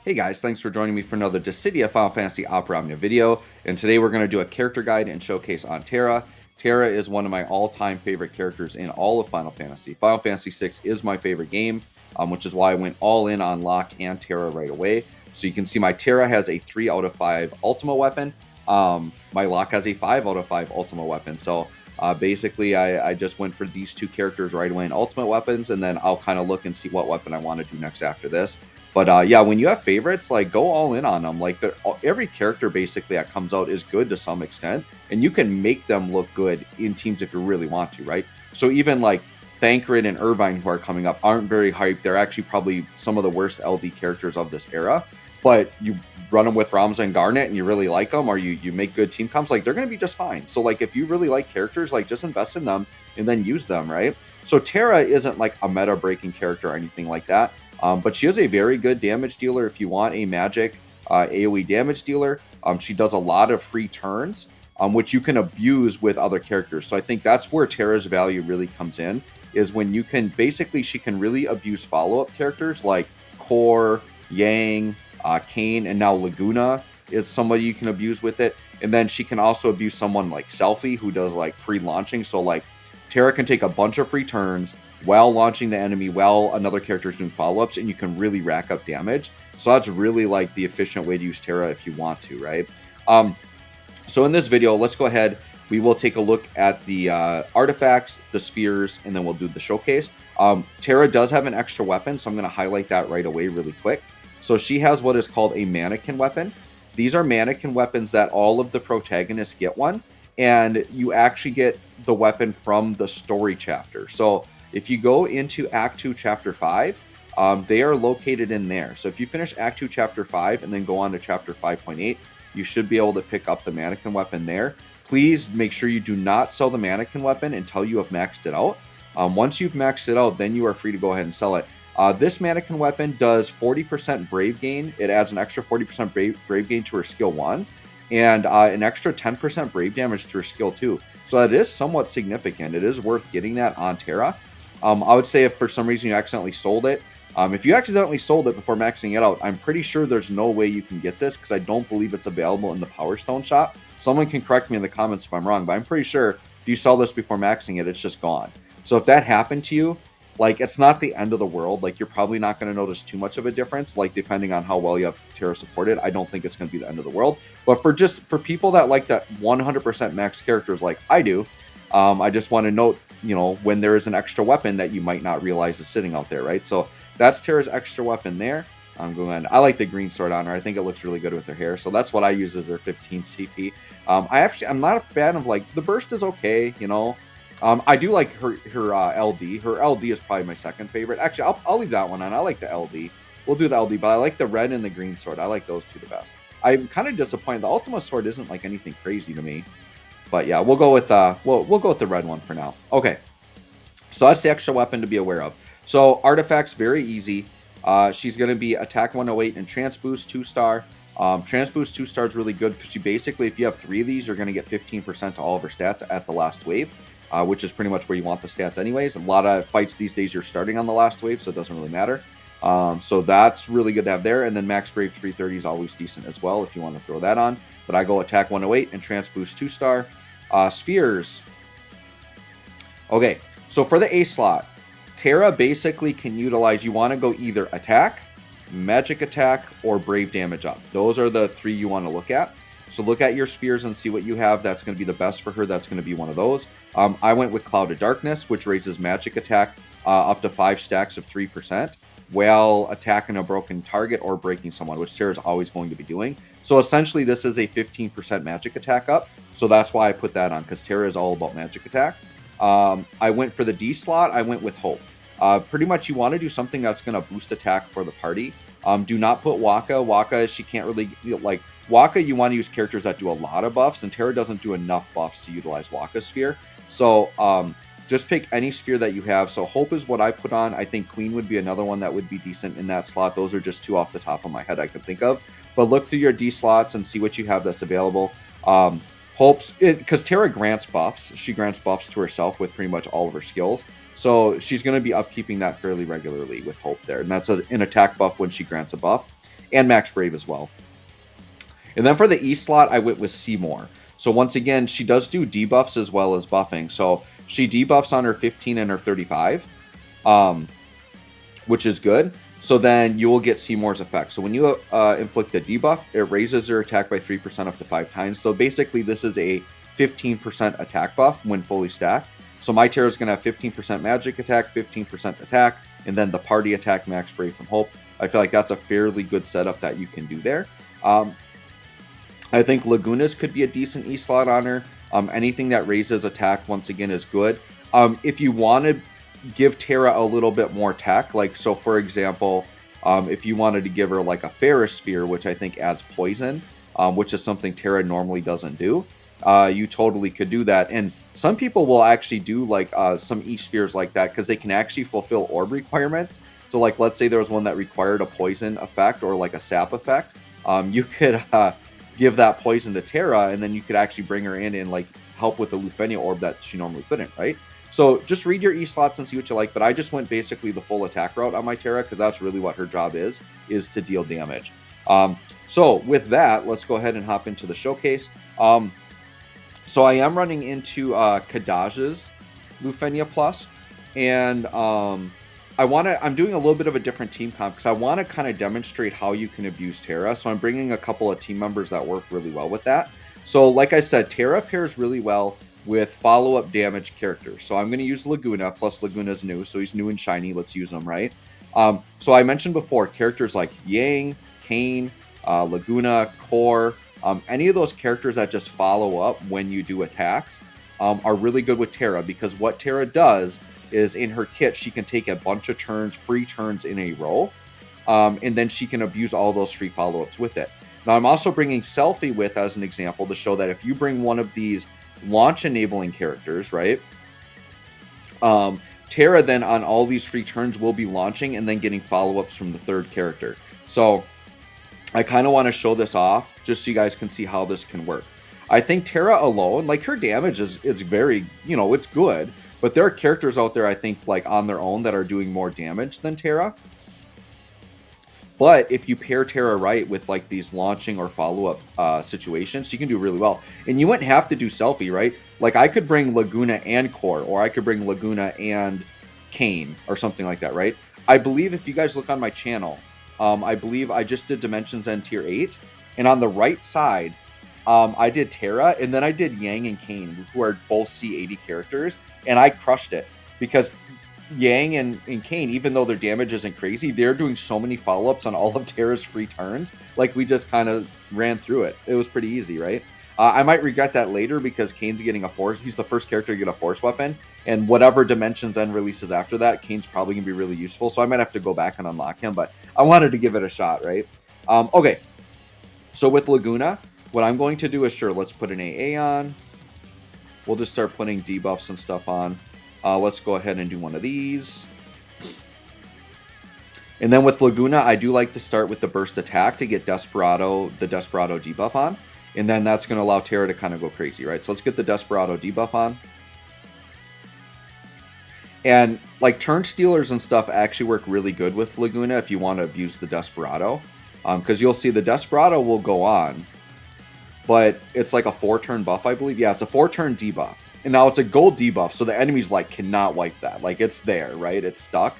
Hey guys, thanks for joining me for another Dissidia Final Fantasy Opera Omnia video, and today we're going to do a character guide and showcase on Terra. Terra is one of my all-time favorite characters in all of Final Fantasy. Final Fantasy VI is my favorite game, which is why I went all in on Locke and Terra right away. So you can see my Terra has a 3 out of 5 Ultima weapon. My Locke has a 5 out of 5 Ultima weapon. So basically, I just went for these two characters right away in Ultimate weapons, and then I'll kind of look and see what weapon I want to do next after this. But yeah, when you have favorites, like go all in on them. Like every character basically that comes out is good to some extent, and you can make them look good in teams if you really want to, right? So even like Thancred and Irvine, who are coming up, aren't very hyped. They're actually probably some of the worst LD characters of this era. But you run them with Ramza and Garnet, and you really like them, or you make good team comps, like they're going to be just fine. So like if you really like characters, like just invest in them and then use them, right? So Terra isn't like a meta breaking character or anything like that. But she is a very good damage dealer if you want a magic AoE damage dealer. She does a lot of free turns, which you can abuse with other characters. So I think that's where Terra's value really comes in, is when you can, basically she can really abuse follow-up characters like Core, Yang, Kane, and now Laguna is somebody you can abuse with it. And then she can also abuse someone like Selfie, who does like free launching. So like Terra can take a bunch of free turns while launching the enemy, while another character is doing follow-ups, and you can really rack up damage. So that's really like the efficient way to use Terra if you want to, right? So in this video, let's go ahead. We will take a look at the artifacts, the spheres, and then we'll do the showcase. Terra does have an extra weapon, so I'm going to highlight that right away really quick. So she has what is called a mannequin weapon. These are mannequin weapons that all of the protagonists get one, and you actually get the weapon from the story chapter. So if you go into Act 2, Chapter 5, they are located in there. So if you finish Act 2, Chapter 5, and then go on to Chapter 5.8, you should be able to pick up the mannequin weapon there. Please make sure you do not sell the mannequin weapon until you have maxed it out. Once you've maxed it out, then you are free to go ahead and sell it. This mannequin weapon does 40% Brave gain. It adds an extra 40% Brave gain to her skill 1, and an extra 10% Brave damage to her skill 2. So that is somewhat significant. It is worth getting that on Terra. I would say if for some reason you accidentally sold it, if you accidentally sold it before maxing it out, I'm pretty sure there's no way you can get this, because I don't believe it's available in the Power Stone shop. Someone can correct me in the comments if I'm wrong, but I'm pretty sure if you sell this before maxing it, it's just gone. So if that happened to you, like, it's not the end of the world. Like, you're probably not going to notice too much of a difference. Like, depending on how well you have Terra supported, I don't think it's going to be the end of the world. But for people that like that 100% max characters like I do, I just want to note, you know, when there is an extra weapon that you might not realize is sitting out there, right? So that's Terra's extra weapon there. I like the green sword on her. I think it looks really good with her hair. So that's what I use as her 15 CP. I'm not a fan of, like, the burst is okay, you know. I do like her LD. Her LD is probably my second favorite. Actually, I'll leave that one on. I like the LD. We'll do the LD, but I like the red and the green sword. I like those two the best. I'm kind of disappointed. The Ultima sword isn't like anything crazy to me. But yeah, we'll go with we'll go with the red one for now. Okay, so that's the extra weapon to be aware of. So artifacts, very easy. She's going to be attack 108 and trance boost 2-star. Trance boost 2-star is really good because she basically, if you have 3 of these, you're going to get 15% to all of her stats at the last wave, which is pretty much where you want the stats anyways. A lot of fights these days you're starting on the last wave, so it doesn't really matter. So that's really good to have there. And then max brave 330 is always decent as well if you want to throw that on. But I go attack 108 and trance boost 2-star. Spheres. Okay, so for the A slot, Terra basically can utilize, you want to go either attack, magic attack, or brave damage up. Those are the 3 you want to look at. So look at your spheres and see what you have. That's going to be the best for her. That's going to be one of those. I went with Cloud of Darkness, which raises magic attack up to 5 stacks of 3%, while attacking a broken target or breaking someone, which Terra's always going to be doing. So essentially, this is a 15% magic attack up. So that's why I put that on, because Terra is all about magic attack. I went for the D slot. I went with Hope. Pretty much you want to do something that's going to boost attack for the party. Do not put Waka. Waka, she can't really, like, Waka, you want to use characters that do a lot of buffs, and Terra doesn't do enough buffs to utilize Waka's sphere. So just pick any sphere that you have. So Hope is what I put on. I think Queen would be another one that would be decent in that slot. Those are just 2 off the top of my head I could think of. But look through your D slots and see what you have that's available. Hope's, because Terra grants buffs. She grants buffs to herself with pretty much all of her skills. So she's going to be upkeeping that fairly regularly with Hope there. And that's an attack buff when she grants a buff. and Max Brave as well. And then for the E slot, I went with Seymour. So once again, she does do debuffs as well as buffing. So she debuffs on her 15 and her 35, which is good. So then you will get Seymour's effect. So when you inflict a debuff, it raises your attack by 3% up to 5 times. So basically, this is a 15% attack buff when fully stacked. So my Terra is going to have 15% magic attack, 15% attack, and then the party attack Max Brave from Hope. I feel like that's a fairly good setup that you can do there. I think Lagunas could be a decent E slot on her. Anything that raises attack, once again, is good. If you want to give Terra a little bit more tech, like, so for example, if you wanted to give her like a Ferris Sphere, which I think adds poison, which is something Terra normally doesn't do, you totally could do that. And some people will actually do like some E spheres like that because they can actually fulfill orb requirements. So like, let's say there was one that required a poison effect or like a sap effect. You could give that poison to Terra, and then you could actually bring her in and like help with the Lufenia orb that she normally couldn't, right? So just read your E slots and see what you like, but I just went basically the full attack route on my Terra because that's really what her job is to deal damage. So with that, let's go ahead and hop into the showcase. So I am running into Kadaj's Lufenia Plus, and I'm doing a little bit of a different team comp because I want to kind of demonstrate how you can abuse Terra. So I'm bringing a couple of team members that work really well with that. So like I said, Terra pairs really well with follow-up damage characters. So I'm going to use Laguna, plus Laguna's new, so he's new and shiny. Let's use him, right? So I mentioned before, characters like Yang, Kane, Laguna, Core, any of those characters that just follow up when you do attacks are really good with Terra, because what Terra does is in her kit, she can take a bunch of turns, free turns in a row, and then she can abuse all those free follow-ups with it. Now, I'm also bringing Selfie with as an example to show that if you bring one of these launch-enabling characters, right, Terra then on all these free turns will be launching and then getting follow-ups from the third character. So I kind of want to show this off just so you guys can see how this can work. I think Terra alone, like, her damage is very, it's good. But there are characters out there, I think, like on their own that are doing more damage than Terra. But if you pair Terra right with like these launching or follow-up situations, you can do really well. And you wouldn't have to do Selfie, right? Like, I could bring Laguna and Core, or I could bring Laguna and Kane, or something like that, right? I believe if you guys look on my channel, I believe I just did Dimensions End Tier 8. And on the right side, I did Terra, and then I did Yang and Kane, who are both C80 characters. And I crushed it because Yang and Kane, even though their damage isn't crazy, they're doing so many follow-ups on all of Terra's free turns. Like, we just kind of ran through it. It was pretty easy, right? I might regret that later because Kane's getting a force. He's the first character to get a force weapon. And whatever Dimensions End releases after that, Kane's probably going to be really useful. So I might have to go back and unlock him. But I wanted to give it a shot, right? Okay. So with Laguna, what I'm going to do is, sure, let's put an AA on. We'll just start putting debuffs and stuff on. Let's go ahead and do one of these. And then with Laguna, I do like to start with the burst attack to get the Desperado debuff on. And then that's going to allow Terra to kind of go crazy, right? So let's get the Desperado debuff on. And like, turn stealers and stuff actually work really good with Laguna if you want to abuse the Desperado. Because you'll see the Desperado will go on, but it's like a 4-turn buff, I believe. Yeah, it's a 4-turn debuff. And now it's a gold debuff, so the enemies like cannot wipe that. Like, it's there, right? It's stuck.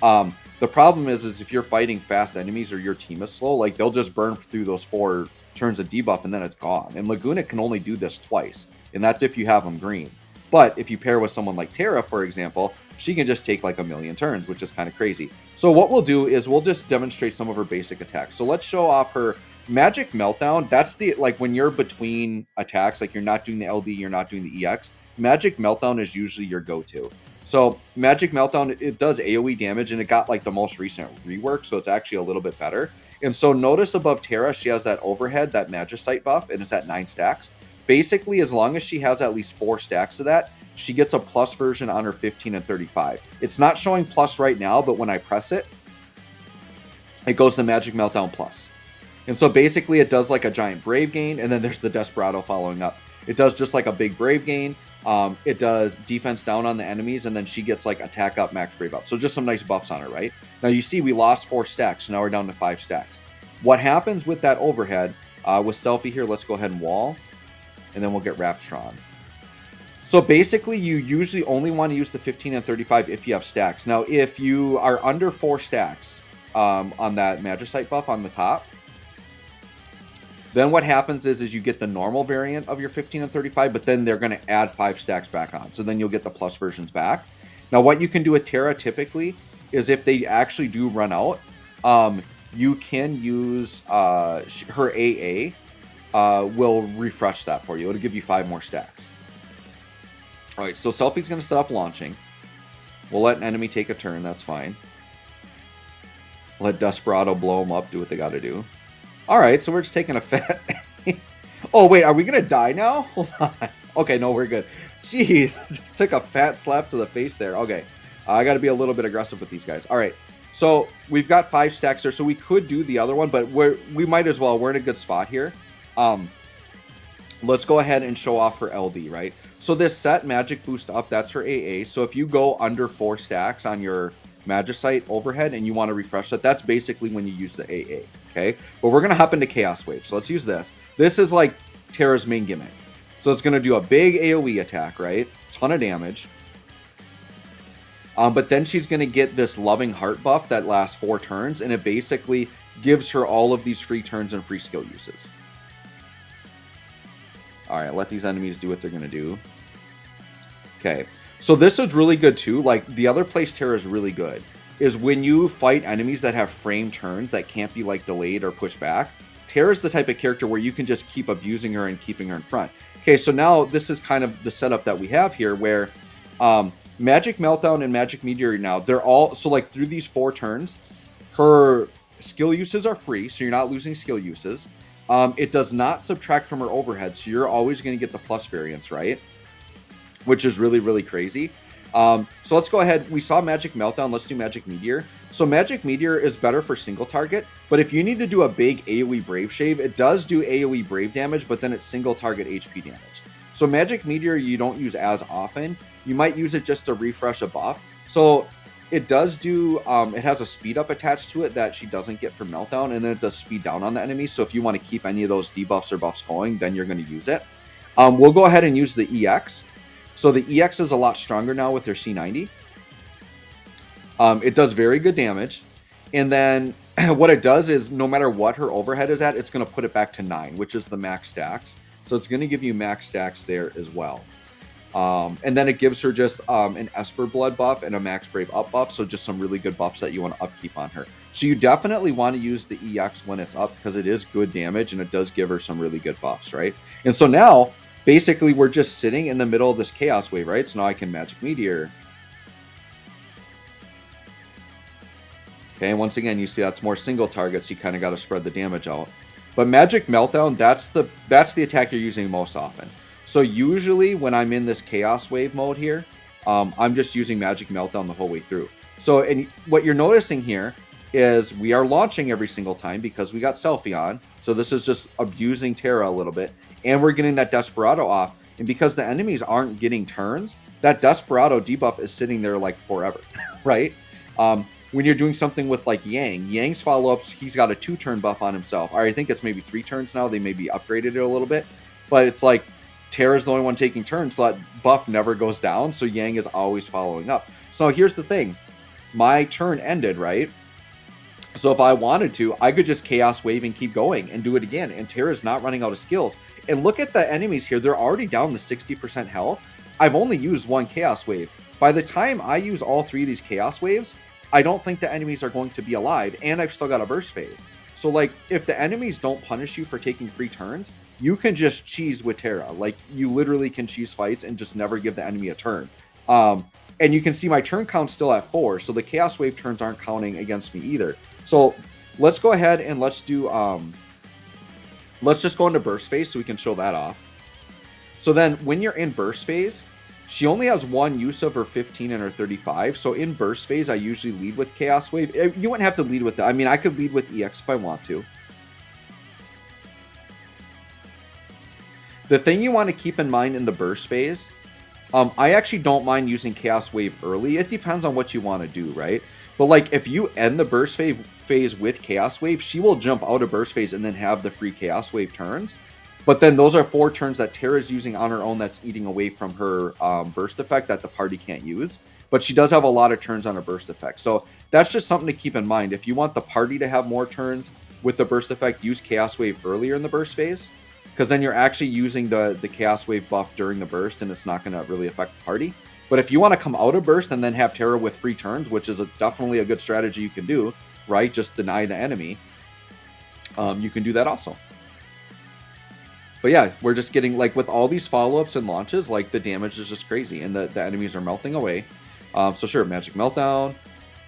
The problem is if you're fighting fast enemies or your team is slow, like, they'll just burn through those 4 turns of debuff and then it's gone. And Laguna can only do this twice, and that's if you have them green. But if you pair with someone like Terra, for example, she can just take like a million turns, which is kind of crazy. So what we'll do is we'll just demonstrate some of her basic attacks. So let's show off her Magic Meltdown. That's the, like, when you're between attacks, like you're not doing the LD, you're not doing the EX, Magic Meltdown is usually your go-to. So Magic Meltdown, it does AoE damage, and it got like the most recent rework, so it's actually a little bit better. And so notice above Terra, she has that overhead, that Magicite buff, and it's at 9 stacks. Basically, as long as she has at least 4 stacks of that, she gets a plus version on her 15 and 35. It's not showing plus right now, but when I press it, it goes to Magic Meltdown plus. And so basically it does like a giant Brave gain, and then there's the Desperado following up. It does just like a big Brave gain. It does defense down on the enemies, and then she gets like attack up, max Brave up. So just some nice buffs on her, right? Now you see we lost 4 stacks, so now we're down to 5 stacks. What happens with that overhead, with Selfie here, let's go ahead and wall, and then we'll get Rapstron. So basically, you usually only want to use the 15 and 35 if you have stacks. Now, if you are under 4 stacks on that Magicite buff on the top, then what happens is you get the normal variant of your 15 and 35, but then they're going to add 5 stacks back on. So then you'll get the plus versions back. Now, what you can do with Terra typically is if they actually do run out, you can use her AA will refresh that for you. It'll give you 5 more stacks. All right, so Selfie's going to set up launching. We'll let an enemy take a turn. That's fine. Let Desperado blow them up, do what they got to do. All right, so we're just taking a fat... Oh, wait, are we going to die now? Hold on. Okay, no, we're good. Jeez, just took a fat slap to the face there. Okay, I got to be a little bit aggressive with these guys. All right, so we've got 5 stacks there, so we could do the other one, but we might as well. We're in a good spot here. Let's go ahead and show off her LD, right? So this set magic boost up, that's her AA. So if you go under 4 stacks on your Magicite overhead and you want to refresh that, that's basically when you use the AA, okay? But we're going to hop into Chaos Wave. So let's use this. This is like Terra's main gimmick. So it's going to do a big AoE attack, right? Ton of damage. But then she's going to get this Loving Heart buff that lasts 4 turns, and it basically gives her all of these free turns and free skill uses. All right, let these enemies do what they're going to do. Okay, so this is really good too. Like, the other place Terra is really good is when you fight enemies that have frame turns that can't be, like, delayed or pushed back. Terra's the type of character where you can just keep abusing her and keeping her in front. Okay, so now this is kind of the setup that we have here where Magic Meltdown and Magic Meteor now, they're all... So, like, through these 4 turns, her skill uses are free, so you're not losing skill uses. It does not subtract from her overhead, so you're always going to get the plus variance, right? Which is really, really crazy. So let's go ahead. We saw Magic Meltdown. Let's do Magic Meteor. So Magic Meteor is better for single target, but if you need to do a big AoE Brave Shave, it does do AoE Brave damage, but then it's single target HP damage. So Magic Meteor you don't use as often. You might use it just to refresh a buff. So it does do, it has a speed up attached to it that she doesn't get for Meltdown, and then it does speed down on the enemy. So if you want to keep any of those debuffs or buffs going, then you're going to use it. We'll go ahead and use the EX. So the EX is a lot stronger now with their C90. It does very good damage. And then what it does is no matter what her overhead is at, it's going to put it back to 9, which is the max stacks. So it's going to give you max stacks there as well. And then it gives her just an Esper Blood buff and a Max Brave up buff. So just some really good buffs that you want to upkeep on her. So you definitely want to use the EX when it's up because it is good damage and it does give her some really good buffs, right? And so now... basically, we're just sitting in the middle of this Chaos Wave, right? So now I can Magic Meteor. Okay, and once again, you see that's more single targets. You kind of got to spread the damage out. But Magic Meltdown, that's the attack you're using most often. So usually when I'm in this Chaos Wave mode here, I'm just using Magic Meltdown the whole way through. So, and what you're noticing here is we are launching every single time because we got Selfie on. So this is just abusing Terra a little bit. And we're getting that Desperado off. And because the enemies aren't getting turns, that Desperado debuff is sitting there like forever, right? When you're doing something with like Yang's follow-ups, he's got a 2-turn buff on himself. Or I think it's maybe 3 turns now. They maybe upgraded it a little bit. But it's like Terra's the only one taking turns, so that buff never goes down. So Yang is always following up. So here's the thing. My turn ended, right? So if I wanted to, I could just Chaos Wave and keep going and do it again. And Terra's not running out of skills. And look at the enemies here. They're already down to 60% health. I've only used 1 Chaos Wave. By the time I use all 3 of these Chaos Waves, I don't think the enemies are going to be alive. And I've still got a burst phase. So like, if the enemies don't punish you for taking free turns, you can just cheese with Terra. Like, you literally can cheese fights and just never give the enemy a turn. And you can see my turn count's still at 4. So the Chaos Wave turns aren't counting against me either. So let's go ahead and let's do... let's just go into burst phase so we can show that off. So then when you're in burst phase, she only has 1 use of her 15 and her 35. So in burst phase, I usually lead with Chaos Wave. You wouldn't have to lead with that. I mean, I could lead with EX if I want to. The thing you want to keep in mind in the burst phase, I actually don't mind using Chaos Wave early. It depends on what you want to do, right? But like if you end the burst phase with Chaos Wave, she will jump out of burst phase and then have the free Chaos Wave turns. But then those are 4 turns that Terra's using on her own that's eating away from her burst effect that the party can't use. But she does have a lot of turns on her burst effect. So that's just something to keep in mind. If you want the party to have more turns with the burst effect, use Chaos Wave earlier in the burst phase. Because then you're actually using the Chaos Wave buff during the burst and it's not going to really affect the party. But if you want to come out of burst and then have Terra with free turns, which is definitely a good strategy you can do, right? Just deny the enemy. You can do that also. But yeah, we're just getting, like, with all these follow-ups and launches, like, the damage is just crazy. And the enemies are melting away. So sure, Magic Meltdown.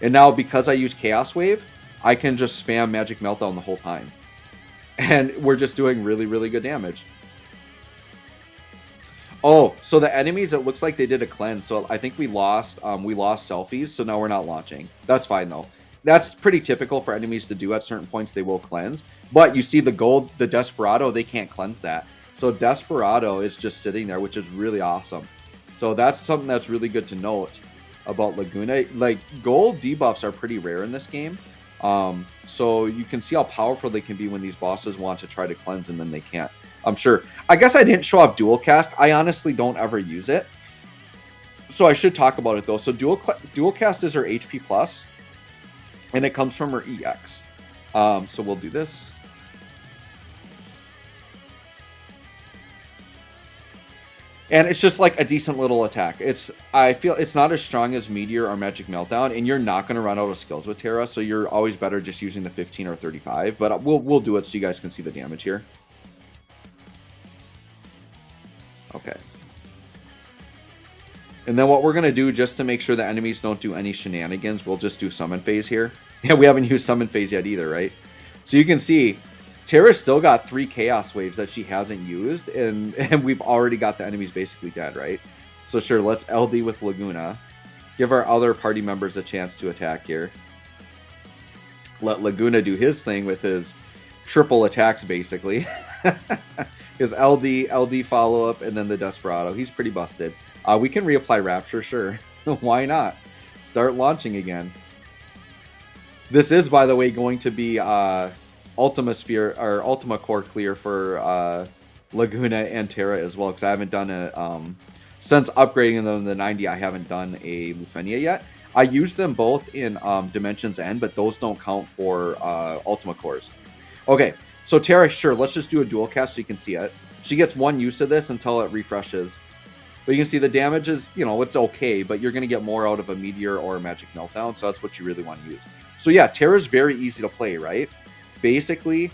And now, because I use Chaos Wave, I can just spam Magic Meltdown the whole time. And we're just doing really, really good damage. Oh, so the enemies, it looks like they did a cleanse. So I think we lost selfies, so now we're not launching. That's fine, though. That's pretty typical for enemies to do at certain points. They will cleanse. But you see the gold, the Desperado, they can't cleanse that. So Desperado is just sitting there, which is really awesome. So that's something that's really good to note about Laguna. Like, gold debuffs are pretty rare in this game. So you can see how powerful they can be when these bosses want to try to cleanse and then they can't. I'm sure. I guess I didn't show off dual cast. I honestly don't ever use it. So I should talk about it though. So dual cast is her HP plus. And it comes from her EX. So we'll do this. And it's just like a decent little attack. I feel it's not as strong as Meteor or Magic Meltdown, and you're not going to run out of skills with Terra, so you're always better just using the 15 or 35. But we'll do it so you guys can see the damage here. Okay. And then what we're going to do, just to make sure the enemies don't do any shenanigans, we'll just do Summon Phase here. Yeah, we haven't used Summon Phase yet either, right? So you can see, Terra's still got 3 Chaos Waves that she hasn't used, and we've already got the enemies basically dead, right? So sure, let's LD with Laguna. Give our other party members a chance to attack here. Let Laguna do his thing with his triple attacks, basically. His LD follow-up, and then the Desperado. He's pretty busted. We can reapply Rapture, sure. Why not? Start launching again. This is, by the way, going to be Ultima Sphere or Ultima Core clear for Laguna and Terra as well, because I haven't done it since upgrading them to the 90. I haven't done a Lufenia yet. I use them both in Dimensions End, but those don't count for Ultima Cores. Okay, so Terra, sure, let's just do a dual cast so you can see it. She gets 1 use of this until it refreshes. But you can see the damage is, you know, it's okay, but you're going to get more out of a Meteor or a Magic Meltdown, so that's what you really want to use. So yeah, Terra's very easy to play, right? Basically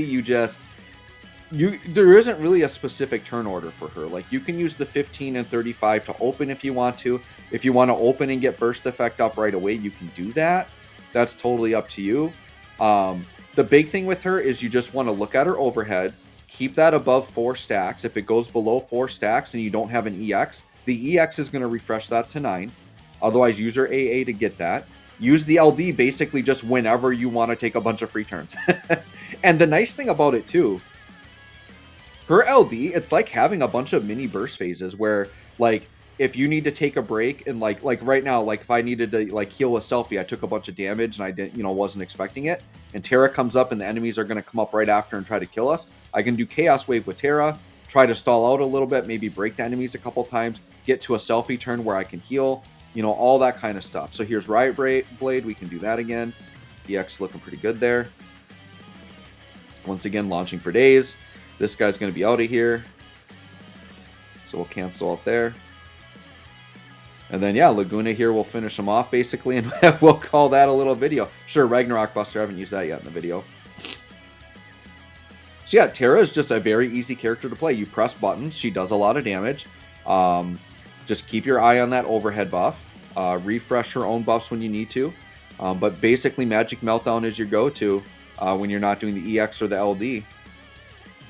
you just... there isn't really a specific turn order for her. Like, you can use the 15 and 35 to open if you want to. If you want to open and get burst effect up right away, you can do that. That's totally up to you. The big thing with her is you just want to look at her overhead, keep that above 4 stacks. If it goes below 4 stacks and you don't have an EX, the EX is going to refresh that to 9. Otherwise, use her AA to get that. Use the LD basically just whenever you want to take a bunch of free turns. And the nice thing about it too, her LD, it's like having a bunch of mini burst phases where, like, if you need to take a break and like right now, like if I needed to like heal a selfie, I took a bunch of damage and I didn't, wasn't expecting it. And Terra comes up and the enemies are going to come up right after and try to kill us. I can do Chaos Wave with Terra, try to stall out a little bit, maybe break the enemies a couple times, get to a selfie turn where I can heal, all that kind of stuff. So here's Riot Blade. We can do that again. EX looking pretty good there. Once again, launching for days. This guy's going to be out of here. So we'll cancel out there. And then, yeah, Laguna here will finish him off, basically, and we'll call that a little video. Sure, Ragnarok Buster, I haven't used that yet in the video. So, yeah, Terra is just a very easy character to play. You press buttons. She does a lot of damage. Just keep your eye on that overhead buff. Refresh her own buffs when you need to. But basically, Magic Meltdown is your go-to when you're not doing the EX or the LD.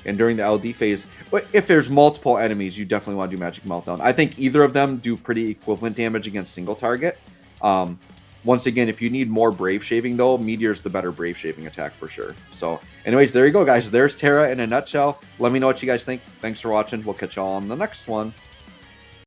And during the LD phase, if there's multiple enemies, you definitely want to do Magic Meltdown. I think either of them do pretty equivalent damage against single target. Once again, if you need more Brave Shaving, though, Meteor's the better Brave Shaving attack for sure. So, anyways, there you go, guys. There's Terra in a nutshell. Let me know what you guys think. Thanks for watching. We'll catch y'all on the next one.